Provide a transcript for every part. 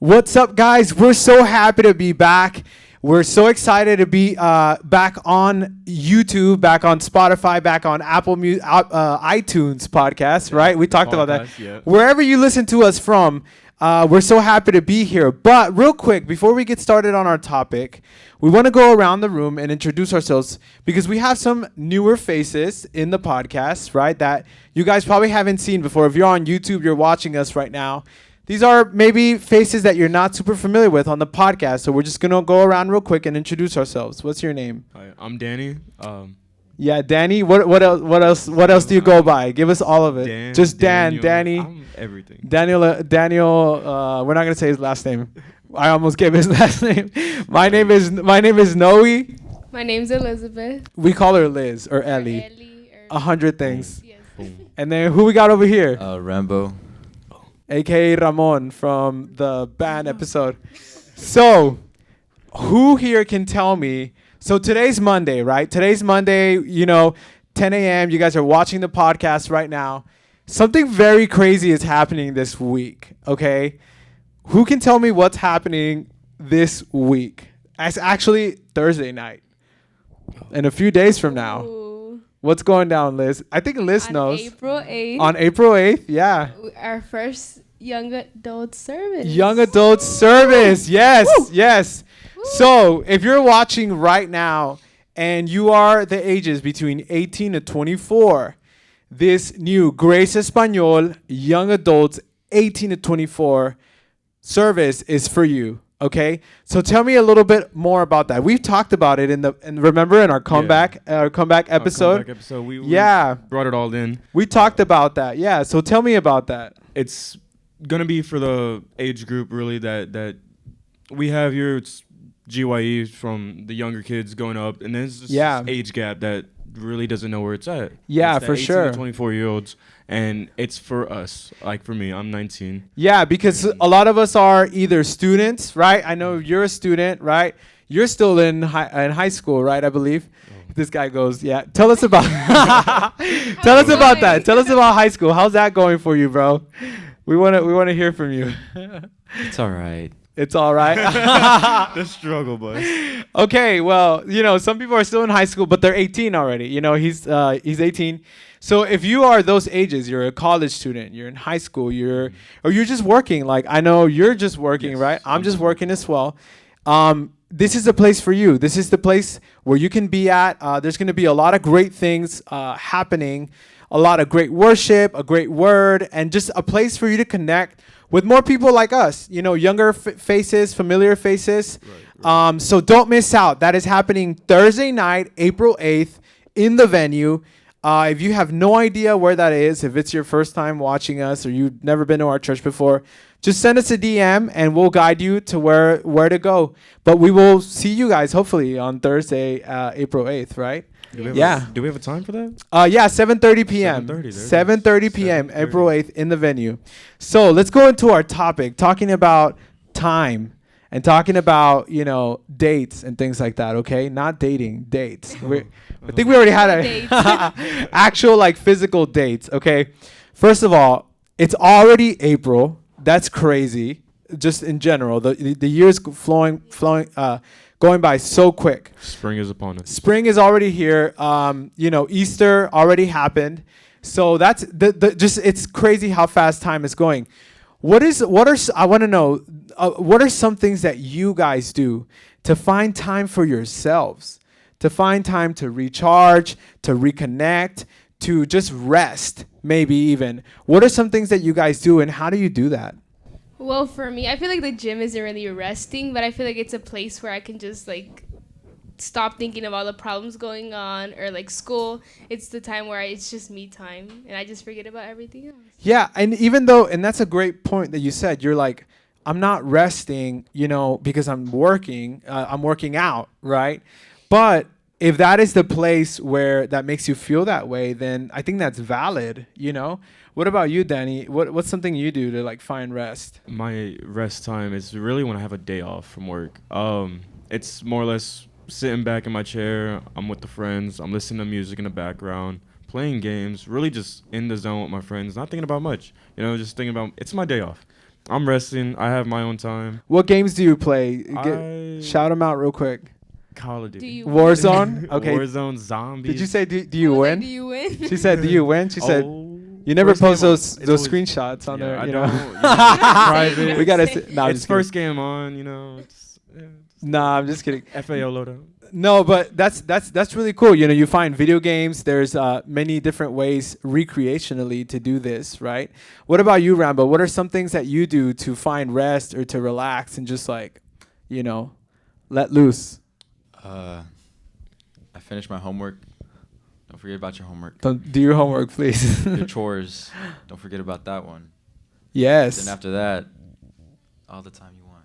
What's up, guys? We're so happy to be back. We're so excited to be back on YouTube, back on Spotify, back on iTunes podcast, right? We talked about that. Yeah. Wherever you listen to us from, we're so happy to be here. But real quick, before we get started on our topic, we want to go around the room and introduce ourselves because we have some newer faces in the podcast, right, that you guys probably haven't seen before. If you're on YouTube, you're watching us right now. These are maybe faces that you're not super familiar with on the podcast. So we're just going to go around real quick and introduce ourselves. What's your name? Hi, I'm Danny. Yeah, Danny. What else do you go by? Give us all of it. Just Dan, Daniel, Danny. I'm everything. Daniel, we're not going to say his last name. I almost gave his last name. My name is Noe. My name's Elizabeth. We call her Liz or Ellie. Ellie or 100 things. Yes. Boom. And then who we got over here? Rambo. AKA Ramon from the band episode. So, who here can tell me? So today's Monday, right? Today's Monday, 10 a.m. You guys are watching the podcast right now. Something very crazy is happening this week, okay? Who can tell me what's happening this week? It's actually Thursday night. In a few days from now. Ooh. What's going down, Liz? I think Liz On knows. April 8th. On April 8th, yeah. Our first young adult service. Young adult service. Yes, yes. Woo. So if you're watching right now and you are the ages between 18 to 24, this new Grace Espanol Young Adults 18 to 24 service is for you. Okay, so tell me a little bit more about that. We've talked about it in our comeback episode. Our comeback episode. We brought it all in. We talked about that. Yeah, so tell me about that. It's gonna be for the age group really that we have here. It's GYE from the younger kids going up, and there's this age gap that really doesn't know where it's at. Yeah, it's for 18 sure. to 24-year-olds, and it's for us. Like for me, I'm 19. Yeah, because a lot of us are either students, right? I know you're a student, right? You're still in high school, right? I believe. This guy goes, yeah. Tell us about tell us about that. Tell us about high school. How's that going for you, bro? We wanna hear from you. It's all right. It's all right. The struggle, bud. Okay, well, some people are still in high school, but they're 18 already. He's 18. So if you are those ages, you're a college student, you're in high school, or you're just working. Like I know you're just working, Yes, right? I'm just working as well. This is the place for you. This is the place where you can be at. There's going to be a lot of great things happening, a lot of great worship, a great word, and just a place for you to connect with more people like us, younger faces, familiar faces. Right. So don't miss out. That is happening Thursday night, April 8th in the venue. If you have no idea where that is, if it's your first time watching us or you've never been to our church before, just send us a DM and we'll guide you to where to go. But we will see you guys hopefully on Thursday, April 8th, right? Do we have a time for that? 7:30 p.m. 7:30 p.m. April 8th in the venue. So let's go into our topic, talking about time and talking about, dates and things like that, okay? Not dating, dates. I think we already had actual like physical dates, okay? First of all, it's already April. That's crazy. Just in general, the year's going by so quick. Spring is upon us. Spring is already here. Easter already happened. So that's just it's crazy how fast time is going. I want to know what are some things that you guys do to find time for yourselves, to find time to recharge, to reconnect, to just rest, maybe even. What are some things that you guys do and how do you do that? Well, for me, I feel like the gym isn't really resting, but I feel like it's a place where I can just stop thinking of all the problems going on or school. It's the time where it's just me time and I just forget about everything else. Yeah, and and that's a great point that you said. You're like, I'm not resting, because I'm working out, right? But if that is the place where that makes you feel that way, then I think that's valid, What about you, Danny? What's something you do to find rest? My rest time is really when I have a day off from work. It's more or less sitting back in my chair. I'm with the friends. I'm listening to music in the background, playing games, really just in the zone with my friends, not thinking about much. Just thinking about it's my day off. I'm resting. I have my own time. What games do you play? Shout them out real quick. Call of Duty. Warzone? Okay. Warzone, zombies. Did you say, do you win? Do you win? She said, do you win? She said, you never post those screenshots on there, you know? Private. We got to nah, it's first game on, you know. Nah, I'm just kidding. FAO loadout. No, but that's really cool. You know, you find video games. There's many different ways recreationally to do this, right? What about you, Rambo? What are some things that you do to find rest or to relax and just like, you know, let loose? I finished my homework. Don't forget about your homework. Don't do your homework, please. Your chores. Don't forget about that one. Yes. Then after that, all the time you want.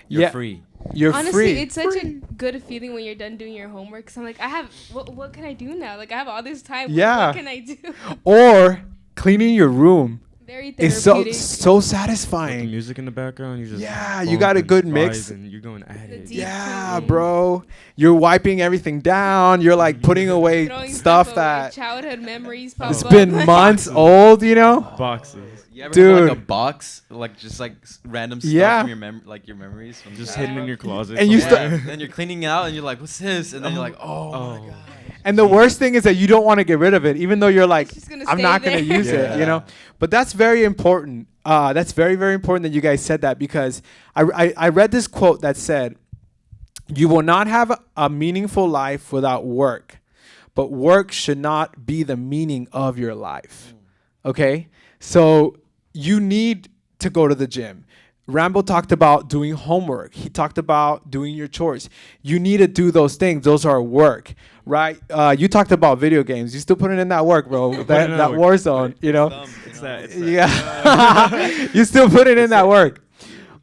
You're free. You're Honestly, free. it's such a good feeling when you're done doing your homework. Cause I'm like, I have, what can I do now? Like, I have all this time. Yeah. What can I do? Or cleaning your room. Very It's therapeutic. so satisfying. With the music in the background, you just you got a good mix. And you're going at it. Yeah, bro. You're wiping everything down. You're like putting away Throwing stuff away. that Childhood memories pop it's up. been months old, you know? Boxes. You ever Dude. have like a box, like just like random stuff Yeah. from your memories, from Just the hidden past? in your closet. And you somewhere. Then you're cleaning it out, and you're like, "What's this?" And then you're like, "Oh my god." And the worst thing is that you don't want to get rid of it, even though you're like, It's just gonna I'm stay not going to there. use it, Yeah. you know? But that's very important. That's very, very important that you guys said that because I read this quote that said, you will not have a meaningful life without work, but work should not be the meaning of your life. Okay? So you need to go to the gym. Rambo talked about doing homework. He talked about doing your chores. You need to do those things. Those are work, right? You talked about video games. You still putting in that work, bro. that Warzone, you know? It's that. Yeah. You still putting in that work.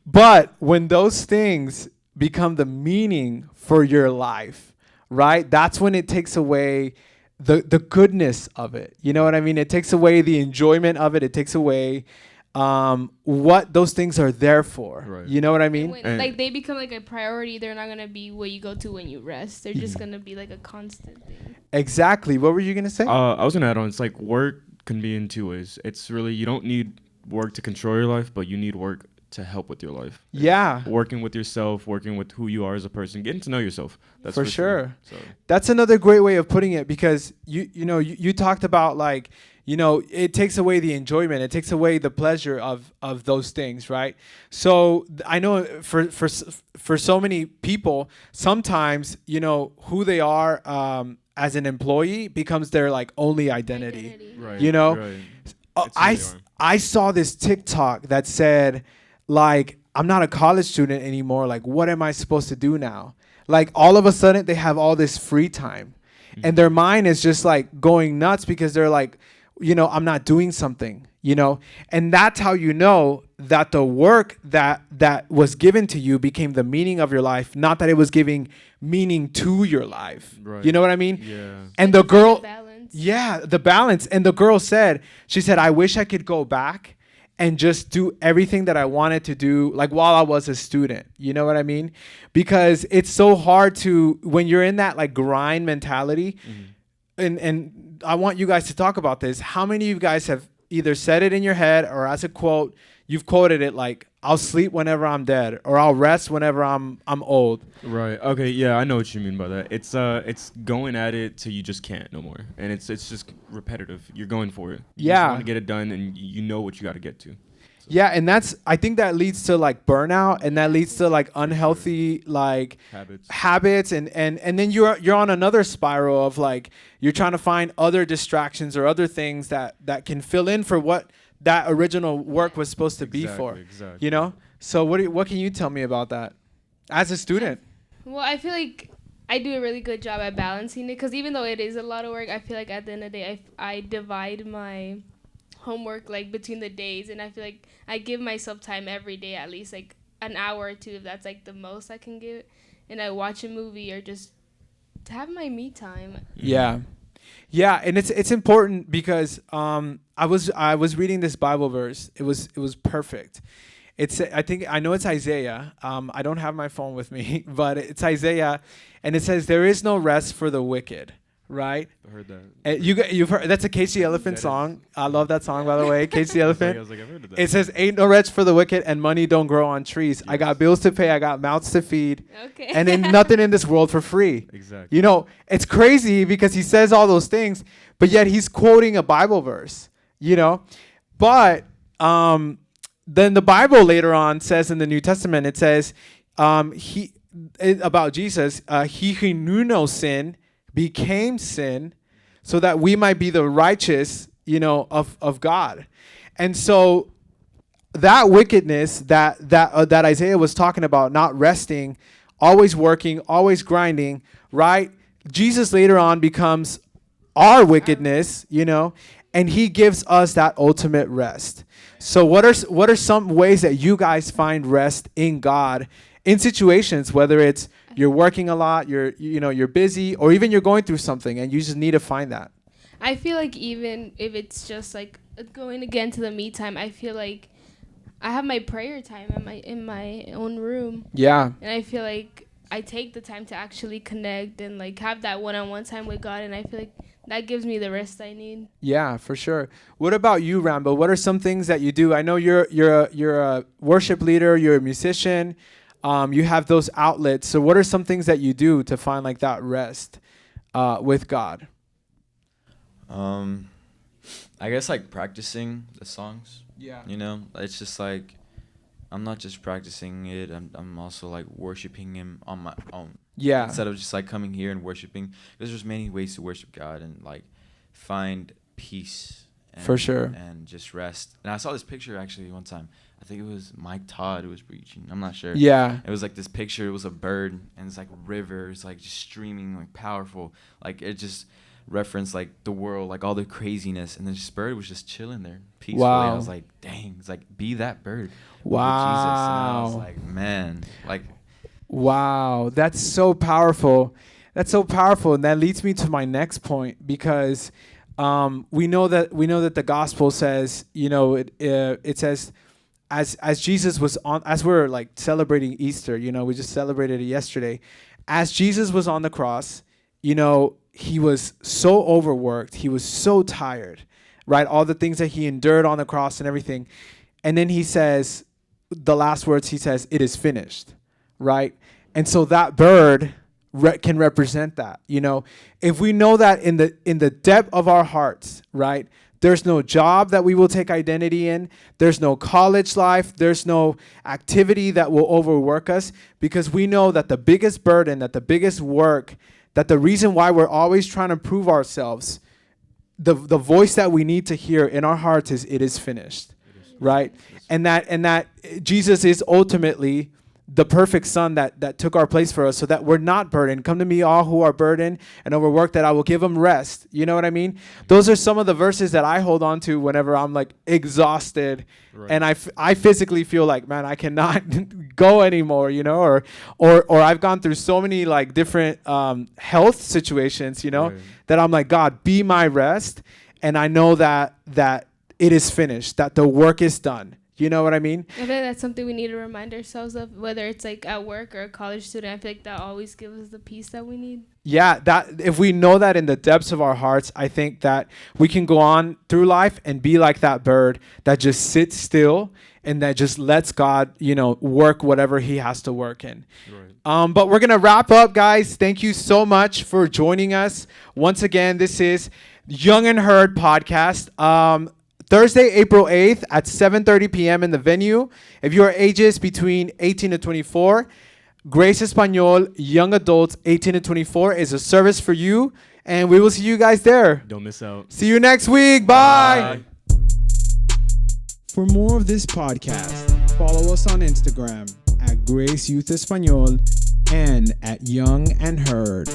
But when those things become the meaning for your life, right? That's when it takes away the goodness of it. You know what I mean? It takes away the enjoyment of it. It takes away what those things are there for. Right. You know what I mean? When, like, they become like a priority. They're not gonna be what you go to when you rest. They're just gonna be like a constant thing. Exactly. What were you gonna say? I was gonna add on. It's like work can be in two ways. It's really, you don't need work to control your life, but you need work to help with your life. Yeah. Working with yourself, working with who you are as a person, getting to know yourself. That's For sure. So. That's another great way of putting it because you talked about like, you know, it takes away the enjoyment. It takes away the pleasure of those things, right? So I know for so many people, sometimes, you know, who they are as an employee becomes their like only identity. Right. You know? Right. I saw this TikTok that said, like, I'm not a college student anymore. Like, what am I supposed to do now? Like, all of a sudden, they have all this free time. And their mind is just, like, going nuts because they're like, you know, I'm not doing something, you know? And that's how you know that the work that was given to you became the meaning of your life, not that it was giving meaning to your life. Right. You know what I mean? Yeah. And the girl... Balance. Yeah, the balance. And the girl said, she said, I wish I could go back and just do everything that I wanted to do, like while I was a student. You know what I mean? Because it's so hard to, when you're in that like grind mentality, and I want you guys to talk about this. How many of you guys have either said it in your head or as a quote, you've quoted it like, I'll sleep whenever I'm dead, or I'll rest whenever I'm old. Right. Okay. Yeah, I know what you mean by that. It's going at it till you just can't no more, and it's just repetitive. You're going for it. You just want to get it done, and you know what you got to get to. So. Yeah, and I think that leads to like burnout, and that leads to like unhealthy like habits, and then you're on another spiral of like you're trying to find other distractions or other things that can fill in for what that original work was supposed to be for. Exactly. You know? So what can you tell me about that as a student? Well, I feel like I do a really good job at balancing it because even though it is a lot of work, I feel like at the end of the day, I divide my homework like between the days, and I feel like I give myself time every day, at least like an hour or two, if that's like the most I can give, and I watch a movie or just to have my me time. Yeah, and it's important because I was reading this Bible verse. It was perfect. I know it's Isaiah. I don't have my phone with me, but it's Isaiah, and it says there is no rest for the wicked, right? I heard that. And you've heard that's a Cage the Elephant song. I love that song, by the way. Cage the Elephant. I was like, I've heard of that. It says, "Ain't no rest for the wicked, and money don't grow on trees." Yes. I got bills to pay, I got mouths to feed, okay. and then nothing in this world for free. Exactly. You know, it's crazy because he says all those things, but yet he's quoting a Bible verse. You know, but then the Bible later on says in the New Testament, it says about Jesus, he who knew no sin became sin so that we might be the righteous, you know, of God. And so that wickedness that Isaiah was talking about, not resting, always working, always grinding, right? Jesus later on becomes our wickedness, you know, and he gives us that ultimate rest. So what are some ways that you guys find rest in God in situations, whether it's you're working a lot, you're busy, or even you're going through something and you just need to find that? I feel like even if it's just like going again to the me time, I feel like I have my prayer time in my own room. Yeah. And I feel like I take the time to actually connect and like have that one-on-one time with God, and I feel like that gives me the rest I need. Yeah, for sure. What about you, Rambo? What are some things that you do? I know you're a worship leader, you're a musician. You have those outlets. So what are some things that you do to find like that rest with God? I guess like practicing the songs. Yeah. You know, it's just like I'm not just practicing it. I'm also like worshiping him on my own. Yeah. Instead of just like coming here and worshiping, because there's many ways to worship God and like find peace. For sure. And just rest. And I saw this picture actually one time. I think it was Mike Todd who was preaching. I'm not sure. Yeah. It was like this picture. It was a bird and it's like a river. It's like just streaming, like powerful. Like it just referenced like the world, like all the craziness. And this bird was just chilling there peacefully. Wow. I was like, dang. It's like, be that bird. Wow. Jesus. And I was like, man. Like. Wow. That's so powerful. That's so powerful. And that leads me to my next point, because we know that the gospel says, you know, it says, as Jesus was on, as we're like celebrating Easter, you know, we just celebrated it yesterday. As Jesus was on the cross, you know, he was so overworked. He was so tired, right? All the things that he endured on the cross and everything. And then he says, the last words he says, "It is finished," right? And so that bird can represent that. You know, if we know that in the depth of our hearts, right? There's no job that we will take identity in. There's no college life. There's no activity that will overwork us, because we know that the biggest burden, that the biggest work, that the reason why we're always trying to prove ourselves, the voice that we need to hear in our hearts is, "It is finished," right? And that Jesus is ultimately the perfect son that took our place for us, so that we're not burdened. "Come to me, all who are burdened and overworked, that I will give them rest." You know what I mean? Those are some of the verses that I hold on to whenever I'm like exhausted, right. And I physically feel like, man, I cannot go anymore, you know, or I've gone through so many like different health situations, you know, right. That I'm like, God, be my rest. And I know that it is finished, that the work is done. You know what I mean? I think that's something we need to remind ourselves of, whether it's like at work or a college student. I feel like that always gives us the peace that we need. Yeah, that if we know that in the depths of our hearts, I think that we can go on through life and be like that bird that just sits still and that just lets God, you know, work whatever he has to work in. Right. But we're going to wrap up, guys. Thank you so much for joining us. Once again, this is Young and Heard podcast. Thursday, April 8th at 7:30 p.m. in the venue. If you are ages between 18 to 24, Grace Espanol Young Adults 18 to 24 is a service for you, and we will see you guys there. Don't miss out. See you next week. Bye. For more of this podcast, follow us on Instagram at Grace Youth Espanol and at Young and Heard.